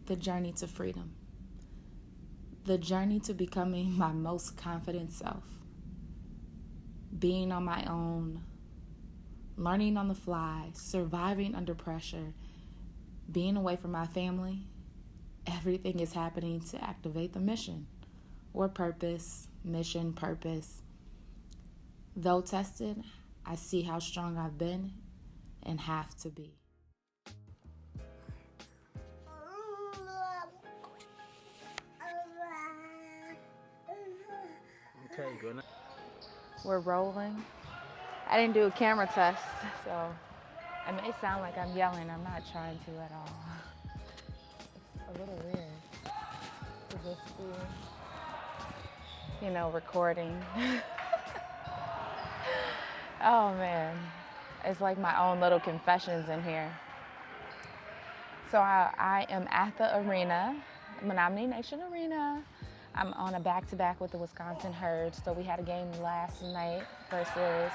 the journey to freedom, the journey to becoming my most confident self, being on my own, learning on the fly, surviving under pressure, being away from my family. Everything is happening to activate the mission or purpose, mission, purpose. Though tested, I see how strong I've been and have to be. Okay, good. We're rolling. I didn't do a camera test, so it may sound like I'm yelling. I'm not trying to at all. It's a little weird to just be, recording. Oh man, it's like my own little confessions in here. So I am at the arena, Menominee Nation Arena. I'm on a back-to-back with the Wisconsin Herd. So we had a game last night versus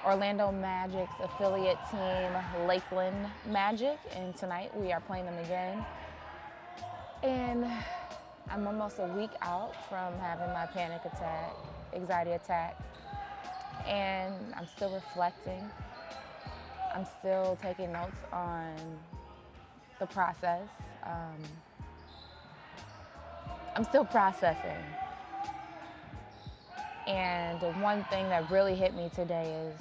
Orlando Magic's affiliate team, Lakeland Magic, and tonight we are playing them again. And I'm almost a week out from having my panic attack, anxiety attack, and I'm still reflecting. I'm still taking notes on the process. I'm still processing. And one thing that really hit me today is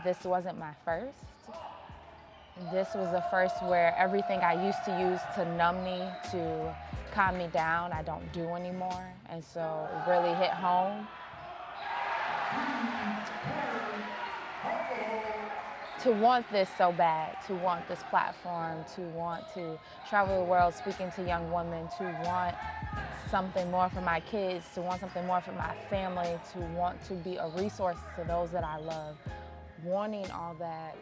this wasn't my first. This was the first where everything I used to use to numb me, to calm me down, I don't do anymore. And so it really hit home. To want this so bad, to want this platform, to want to travel the world speaking to young women, to want something more for my kids, to want something more for my family, to want to be a resource to those that I love, wanting all that,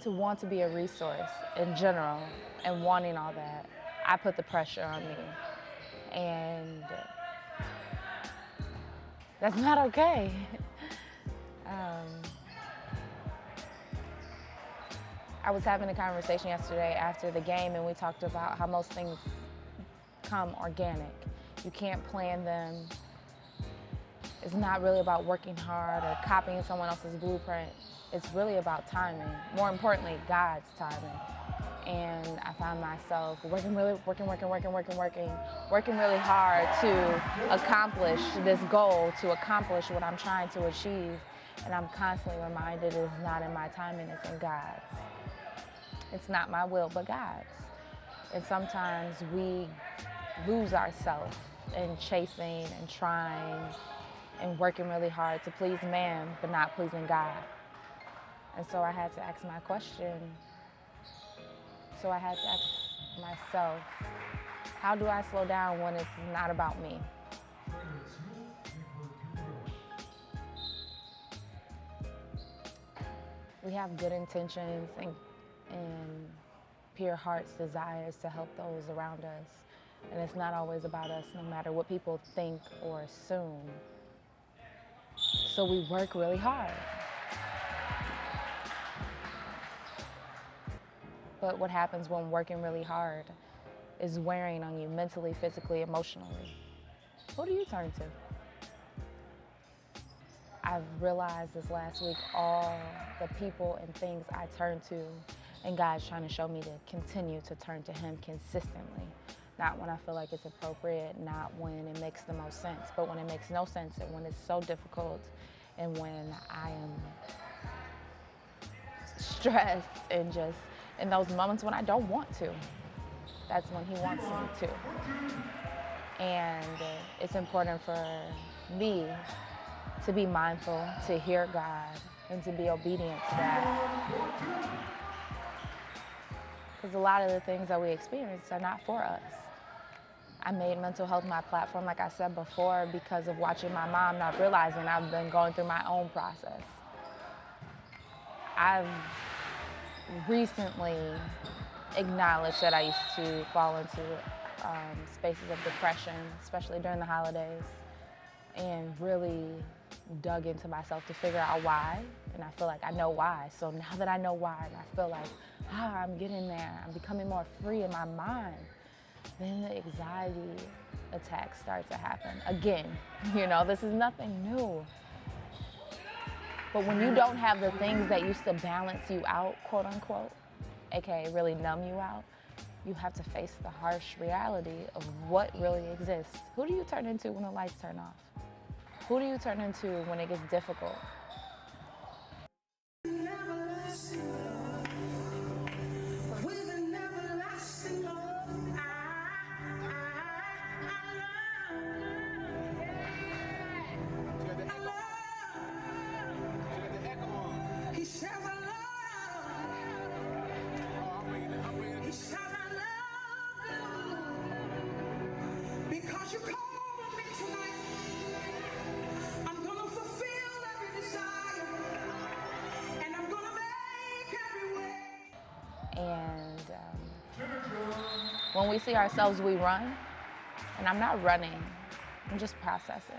to want to be a resource in general and wanting all that, I put the pressure on me. And that's not okay. I was having a conversation yesterday after the game, and we talked about how most things come organic. You can't plan them. It's not really about working hard or copying someone else's blueprint. It's really about timing. More importantly, God's timing. And I found myself working really hard to accomplish this goal, to accomplish what I'm trying to achieve. And I'm constantly reminded it's not in my timing, it's in God's. It's not my will, but God's. And sometimes we lose ourselves in chasing and trying and working really hard to please man, but not pleasing God. And so I had to ask my question. So I had to ask myself, how do I slow down when it's not about me? We have good intentions and pure heart's desires to help those around us. And it's not always about us, no matter what people think or assume. So we work really hard. But what happens when working really hard is wearing on you mentally, physically, emotionally? Who do you turn to? I've realized this last week all the people and things I turn to, and God's trying to show me to continue to turn to Him consistently. Not when I feel like it's appropriate, not when it makes the most sense, but when it makes no sense and when it's so difficult and when I am stressed and just in those moments when I don't want to. That's when He wants me to. And it's important for me to be mindful, to hear God, and to be obedient to that. Because a lot of the things that we experience are not for us. I made mental health my platform, like I said before, because of watching my mom, not realizing I've been going through my own process. I've recently acknowledged that I used to fall into spaces of depression, especially during the holidays, and really dug into myself to figure out why, and I feel like I know why. So now that I know why, and I feel like, I'm getting there, I'm becoming more free in my mind, then the anxiety attacks start to happen. Again, this is nothing new. But when you don't have the things that used to balance you out, quote unquote, aka really numb you out, you have to face the harsh reality of what really exists. Who do you turn into when the lights turn off? Who do you turn into when it gets difficult? And when we see ourselves, we run. And I'm not running, I'm just processing.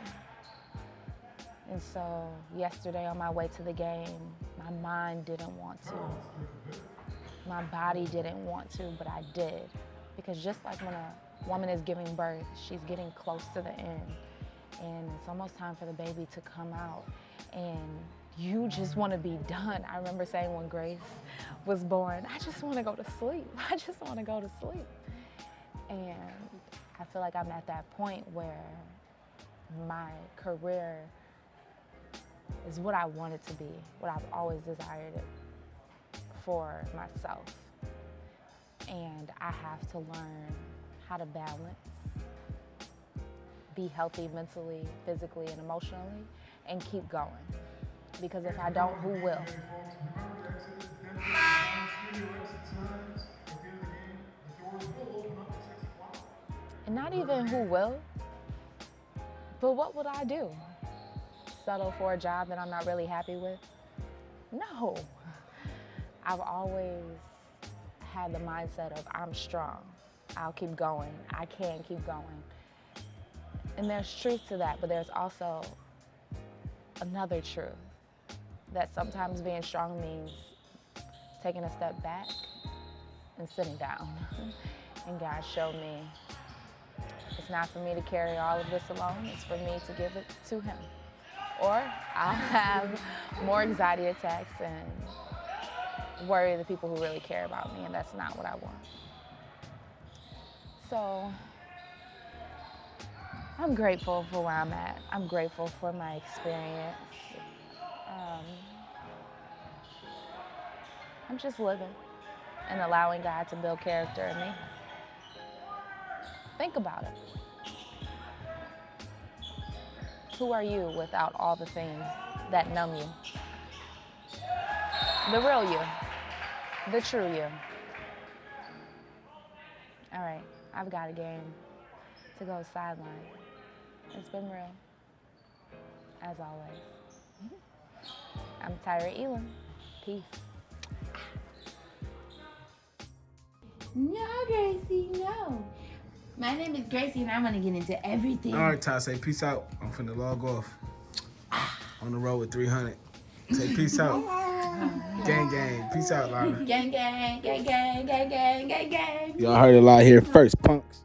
And so yesterday on my way to the game, my mind didn't want to. My body didn't want to, but I did. Because just like when a woman is giving birth, she's getting close to the end. And it's almost time for the baby to come out. And you just want to be done. I remember saying when Grace was born, I just want to go to sleep. I just want to go to sleep. And I feel like I'm at that point where my career is what I want it to be, what I've always desired it for myself. And I have to learn how to balance, be healthy mentally, physically, and emotionally, and keep going. Because if I don't, who will? And not even who will, but what would I do? Settle for a job that I'm not really happy with? No. I've always had the mindset of I'm strong. I'll keep going. I can keep going. And there's truth to that, but there's also another truth. That sometimes being strong means taking a step back and sitting down. And God showed me it's not for me to carry all of this alone, it's for me to give it to Him. Or I'll have more anxiety attacks and worry the people who really care about me, and that's not what I want. So I'm grateful for where I'm at. I'm grateful for my experience. I'm just living and allowing God to build character in me. Think about it. Who are you without all the things that numb you? The real you, the true you. All right, I've got a game to go sideline. It's been real, as always. I'm Tyra Elam. Peace. No, Gracie, no. My name is Gracie, and I'm gonna get into everything. All right, Ty, say peace out. I'm finna log off. On the road with 300. Say peace out. Gang, gang. Peace out, Lana. Gang, gang, gang, gang, gang, gang, gang, gang. Y'all heard it a lot here first, punks.